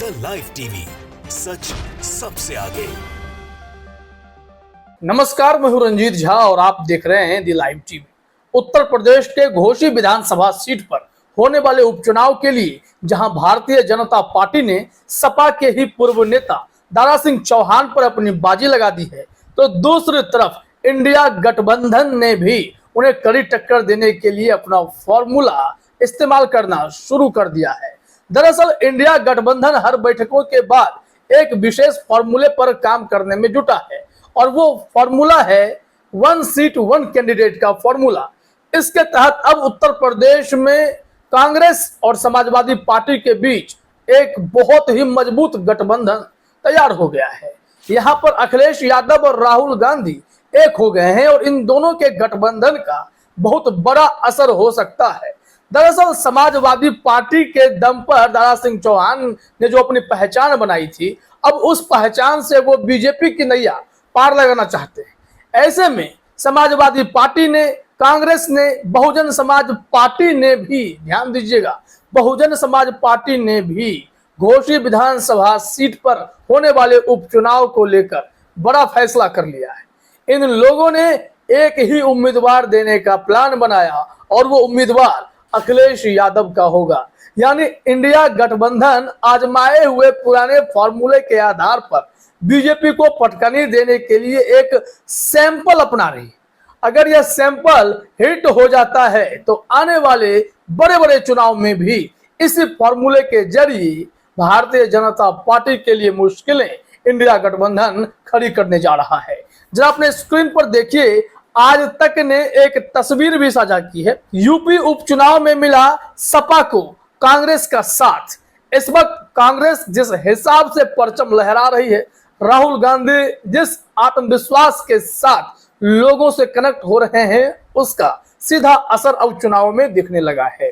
The live TV, सच सबसे आगे। नमस्कार, मैं हूं रंजीत झा और आप देख रहे हैं the live TV. Uttar Pradesh के घोसी विधानसभा सीट पर होने वाले उपचुनाव के लिए जहां भारतीय जनता पार्टी ने सपा के ही पूर्व नेता दारा सिंह चौहान पर अपनी बाजी लगा दी है, तो दूसरी तरफ इंडिया गठबंधन ने भी उन्हें कड़ी टक्कर देने के लिए अपना फॉर्मूला इस्तेमाल करना शुरू कर दिया है। दरअसल इंडिया गठबंधन हर बैठकों के बाद एक विशेष फॉर्मूले पर काम करने में जुटा है और वो फॉर्मूला है वन सीट वन कैंडिडेट का फॉर्मूला। इसके तहत अब उत्तर प्रदेश में कांग्रेस और समाजवादी पार्टी के बीच एक बहुत ही मजबूत गठबंधन तैयार हो गया है। यहाँ पर अखिलेश यादव और राहुल गांधी एक हो गए हैं और इन दोनों के गठबंधन का बहुत बड़ा असर हो सकता है। दरअसल समाजवादी पार्टी के दम पर दारा सिंह चौहान ने जो अपनी पहचान बनाई थी, अब उस पहचान से वो बीजेपी की नैया पार लगाना चाहते हैं। ऐसे में समाजवादी पार्टी ने, कांग्रेस ने, बहुजन समाज पार्टी ने भी, ध्यान दीजिएगा, बहुजन समाज पार्टी ने भी घोसी विधानसभा सीट पर होने वाले उपचुनाव को लेकर बड़ा फैसला कर लिया है। इन लोगों ने एक ही उम्मीदवार देने का प्लान बनाया और वो उम्मीदवार अखिलेश यादव का होगा। यानी इंडिया गठबंधन आजमाए हुए पुराने फॉर्मूले के आधार पर बीजेपी को पटकनी देने के लिए एक सैंपल अपना रही है। अगर यह सैंपल हिट हो जाता है तो आने वाले बड़े बड़े चुनाव में भी इसी फॉर्मूले के जरिए भारतीय जनता पार्टी के लिए मुश्किलें इंडिया गठबंधन खड़ी करने जा रहा है। जरा अपने स्क्रीन पर देखिए, आज तक ने एक तस्वीर भी साझा की है। यूपी उपचुनाव में मिला सपा को कांग्रेस का साथ। इस वक्त कांग्रेस जिस हिसाब से परचम लहरा रही है, राहुल गांधी जिस आत्मविश्वास के साथ लोगों से कनेक्ट हो रहे हैं, उसका सीधा असर अब चुनाव में दिखने लगा है।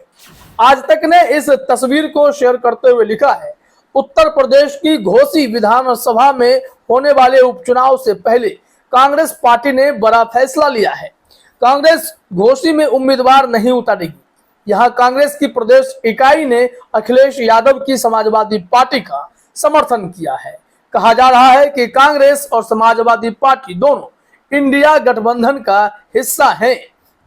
आज तक ने इस तस्वीर को शेयर करते हुए लिखा है, उत्तर प्रदेश की घोसी विधानसभा में होने वाले उपचुनाव से पहले कांग्रेस पार्टी ने बड़ा फैसला लिया है। कांग्रेस घोसी में उम्मीदवार नहीं उतारेगी। यहां कांग्रेस की प्रदेश इकाई ने अखिलेश यादव की समाजवादी पार्टी का समर्थन किया है। कहा जा रहा है कि कांग्रेस और समाजवादी पार्टी दोनों इंडिया गठबंधन का हिस्सा हैं,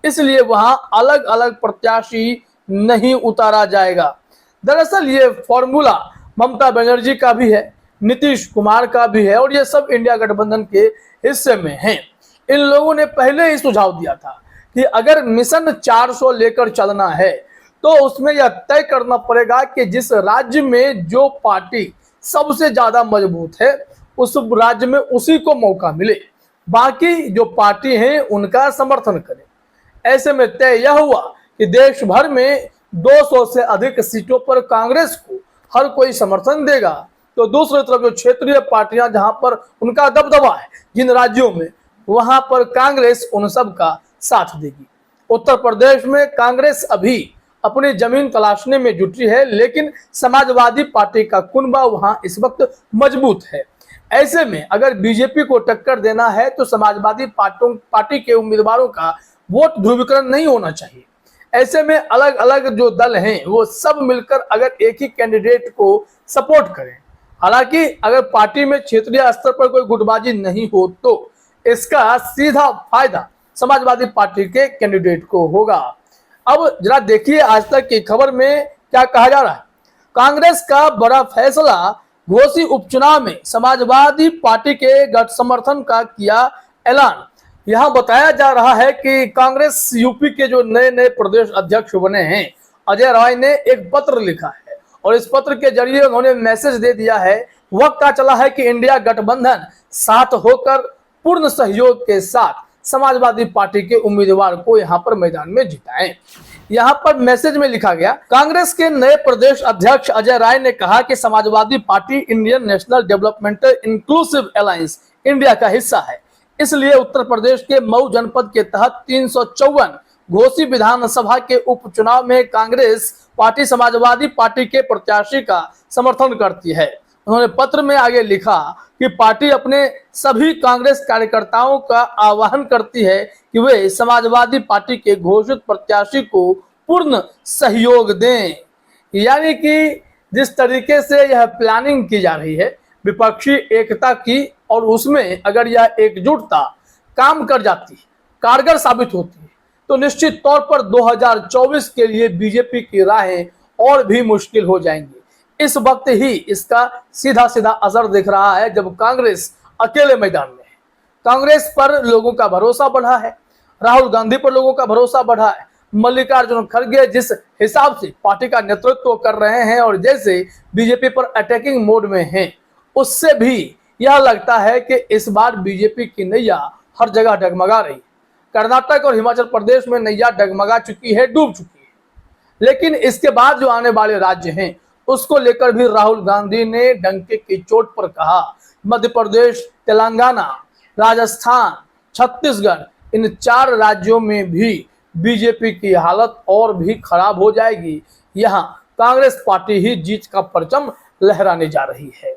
इसलिए वहां अलग अलग प्रत्याशी नहीं उतारा जाएगा। दरअसल ये फॉर्मूला ममता बनर्जी का भी है, नीतीश कुमार का भी है और ये सब इंडिया गठबंधन के हिस्से में हैं। इन लोगों ने पहले ही सुझाव दिया था कि अगर मिशन 400 लेकर चलना है तो उसमें यह तय करना पड़ेगा कि जिस राज्य में जो पार्टी सबसे ज्यादा मजबूत है उस राज्य में उसी को मौका मिले, बाकी जो पार्टी हैं उनका समर्थन करें। ऐसे में तय यह हुआ कि देश भर में 200 से अधिक सीटों पर कांग्रेस को हर कोई समर्थन देगा, तो दूसरी तरफ जो क्षेत्रीय पार्टियां जहां पर उनका दबदबा है जिन राज्यों में, वहां पर कांग्रेस उन सब का साथ देगी। उत्तर प्रदेश में कांग्रेस अभी अपनी जमीन तलाशने में जुटी है, लेकिन समाजवादी पार्टी का कुनबा वहां इस वक्त मजबूत है। ऐसे में अगर बीजेपी को टक्कर देना है तो समाजवादी पार्टी के उम्मीदवारों का वोट ध्रुवीकरण नहीं होना चाहिए। ऐसे में अलग अलग जो दल हैं वो सब मिलकर अगर एक ही कैंडिडेट को सपोर्ट करें, हालांकि अगर पार्टी में क्षेत्रीय स्तर पर कोई गुटबाजी नहीं हो तो इसका सीधा फायदा समाजवादी पार्टी के कैंडिडेट को होगा। अब जरा देखिए आज तक की खबर में क्या कहा जा रहा है। कांग्रेस का बड़ा फैसला, घोसी उपचुनाव में समाजवादी पार्टी के गठ समर्थन का किया ऐलान। यहाँ बताया जा रहा है कि कांग्रेस यूपी के जो नए नए प्रदेश अध्यक्ष बने हैं, अजय राय ने एक पत्र लिखा है और इस पत्र के जरिए उन्होंने मैसेज दे दिया है, वक्त का चला है कि इंडिया गठबंधन साथ होकर पूर्ण सहयोग के साथ समाजवादी पार्टी के उम्मीदवार को यहां पर मैदान में जिताएं। यहां पर मैसेज में लिखा गया, कांग्रेस के नए प्रदेश अध्यक्ष अजय राय ने कहा कि Samajwadi party Indian national developmental inclusive alliance India का हिस्सा है, इसलिए उत्तर प्रदेश के मऊ जनपद के तहत 354 घोसी विधानसभा के उपचुनाव में कांग्रेस पार्टी समाजवादी पार्टी के प्रत्याशी का समर्थन करती है। उन्होंने पत्र में आगे लिखा कि पार्टी अपने सभी कांग्रेस कार्यकर्ताओं का आह्वान करती है कि वे समाजवादी पार्टी के घोषित प्रत्याशी को पूर्ण सहयोग दें। यानी कि जिस तरीके से यह प्लानिंग की जा रही है विपक्षी एकता की, और उसमें अगर यह एकजुटता काम कर जाती है, कारगर साबित होती है, तो निश्चित तौर पर 2024 के लिए बीजेपी की राहें और भी मुश्किल हो जाएंगी। इस वक्त ही इसका सीधा सीधा असर दिख रहा है जब कांग्रेस अकेले मैदान में है। कांग्रेस पर लोगों का भरोसा बढ़ा है, राहुल गांधी पर लोगों का भरोसा बढ़ा है। मल्लिकार्जुन खड़गे जिस हिसाब से पार्टी का नेतृत्व कर रहे हैं और जैसे बीजेपी पर अटैकिंग मोड में हैं, उससे भी यह लगता है कि इस बार बीजेपी की नैया हर जगह डगमगा रही है। कर्नाटक और हिमाचल प्रदेश में नैया डगमगा चुकी है, डूब चुकी है। लेकिन इसके बाद जो आने वाले राज्य हैं उसको लेकर भी राहुल गांधी ने डंके की चोट पर कहा, मध्य प्रदेश, तेलंगाना, राजस्थान, छत्तीसगढ़, इन 4 राज्यों में भी बीजेपी की हालत और भी खराब हो जाएगी। यहां कांग्रेस पार्टी ही जीत का परचम लहराने जा रही है।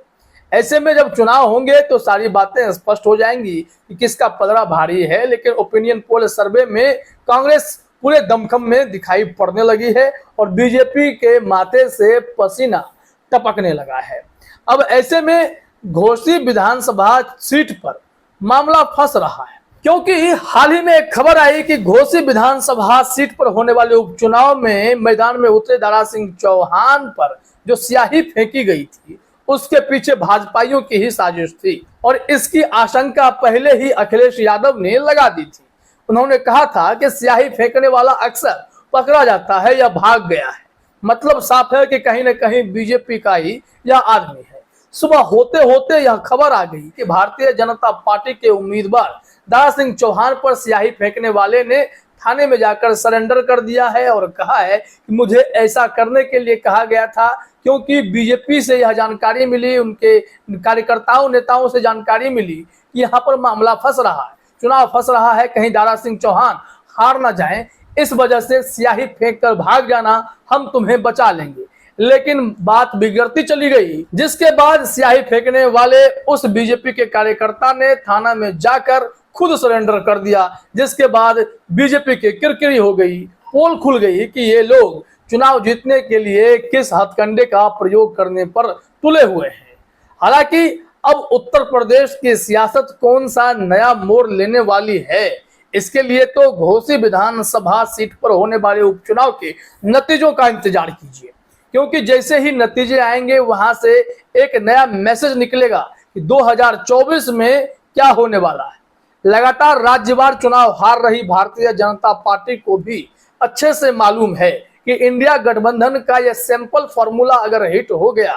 ऐसे में जब चुनाव होंगे तो सारी बातें स्पष्ट हो जाएंगी कि किसका पलड़ा भारी है। लेकिन ओपिनियन पोल सर्वे में कांग्रेस पूरे दमखम में दिखाई पड़ने लगी है और बीजेपी के माथे से पसीना टपकने लगा है। अब ऐसे में घोसी विधानसभा सीट पर मामला फंस रहा है, क्योंकि हाल ही में एक खबर आई कि घोसी विधानसभा सीट पर होने वाले उपचुनाव में मैदान में उतरे दारा सिंह चौहान पर जो स्याही फेंकी गई थी उसके पीछे भाजपाइयों की ही साजिश थी और इसकी आशंका पहले ही अखिलेश यादव ने लगा दी थी। उन्होंने कहा था कि स्याही फेंकने वाला अक्सर पकड़ा जाता है या भाग गया है, मतलब साफ है कि कहीं न कहीं बीजेपी का ही यह आदमी है। सुबह होते होते यह खबर आ गई कि भारतीय जनता पार्टी के उम्मीदवार दारा सिंह चौहान पर स्याही फेंकने वाले ने थाने में जाकर सरेंडर कर दिया है और कहा है कि मुझे ऐसा करने के लिए कहा गया था क्योंकि बीजेपी से यह जानकारी मिली, उनके कार्यकर्ताओं नेताओं से जानकारी मिली कि यहाँ पर मामला फंस रहा है, चुनाव फंस रहा है, कहीं दारा सिंह चौहान हार ना जाएं, इस वजह से स्याही फेंक कर भाग जाना, हम तुम्हें बचा लेंगे। लेकिन बात बिगड़ती चली गई, जिसके बाद स्याही फेंकने वाले उस बीजेपी के कार्यकर्ता ने थाना में जाकर खुद सरेंडर कर दिया, जिसके बाद बीजेपी की किरकिरी हो गई, पोल खुल गई कि ये लोग चुनाव जीतने के लिए किस हथकंडे का प्रयोग करने पर तुले हुए हैं। हालांकि अब उत्तर प्रदेश की सियासत कौन सा नया मोड़ लेने वाली है, इसके लिए तो घोसी विधानसभा सीट पर होने वाले उपचुनाव के नतीजों का इंतजार कीजिए, क्योंकि जैसे ही नतीजे आएंगे वहां से एक नया मैसेज निकलेगा कि 2024 में क्या होने वाला है। लगातार राज्यवार चुनाव हार रही भारतीय जनता पार्टी को भी अच्छे से मालूम है कि इंडिया गठबंधन का यह सैंपल फॉर्मूला अगर हिट हो गया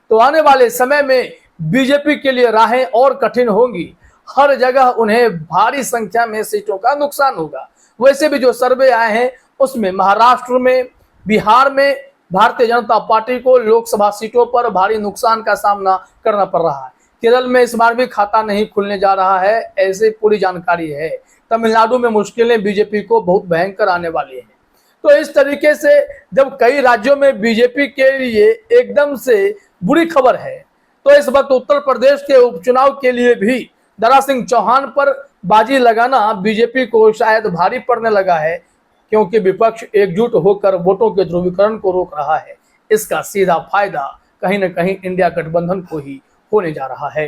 तो आने वाले समय में बीजेपी के लिए राहें और कठिन होंगी। हर जगह उन्हें भारी संख्या में सीटों का नुकसान होगा। वैसे भी जो सर्वे आए हैं उसमें महाराष्ट्र में, बिहार में भारतीय जनता पार्टी को लोकसभा सीटों पर भारी नुकसान का सामना करना पड़ रहा है। केरल में इस बार भी खाता नहीं खुलने जा रहा है, ऐसी पूरी जानकारी है। तमिलनाडु में मुश्किलें बीजेपी को बहुत भयंकर आने वाली हैं। तो इस तरीके से जब कई राज्यों में बीजेपी के लिए एकदम से बुरी खबर है, तो इस वक्त उत्तर प्रदेश के उपचुनाव के लिए भी दारा सिंह चौहान पर बाजी लगाना बीजेपी को शायद भारी पड़ने लगा है, क्योंकि विपक्ष एकजुट होकर वोटों के ध्रुवीकरण को रोक रहा है। इसका सीधा फायदा कहीं न कहीं इंडिया गठबंधन को ही होने जा रहा है।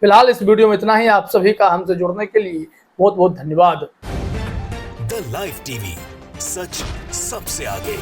फिलहाल इस वीडियो में इतना ही। आप सभी का हमसे जुड़ने के लिए बहुत बहुत धन्यवाद। द लाइव टीवी, सच सबसे आगे।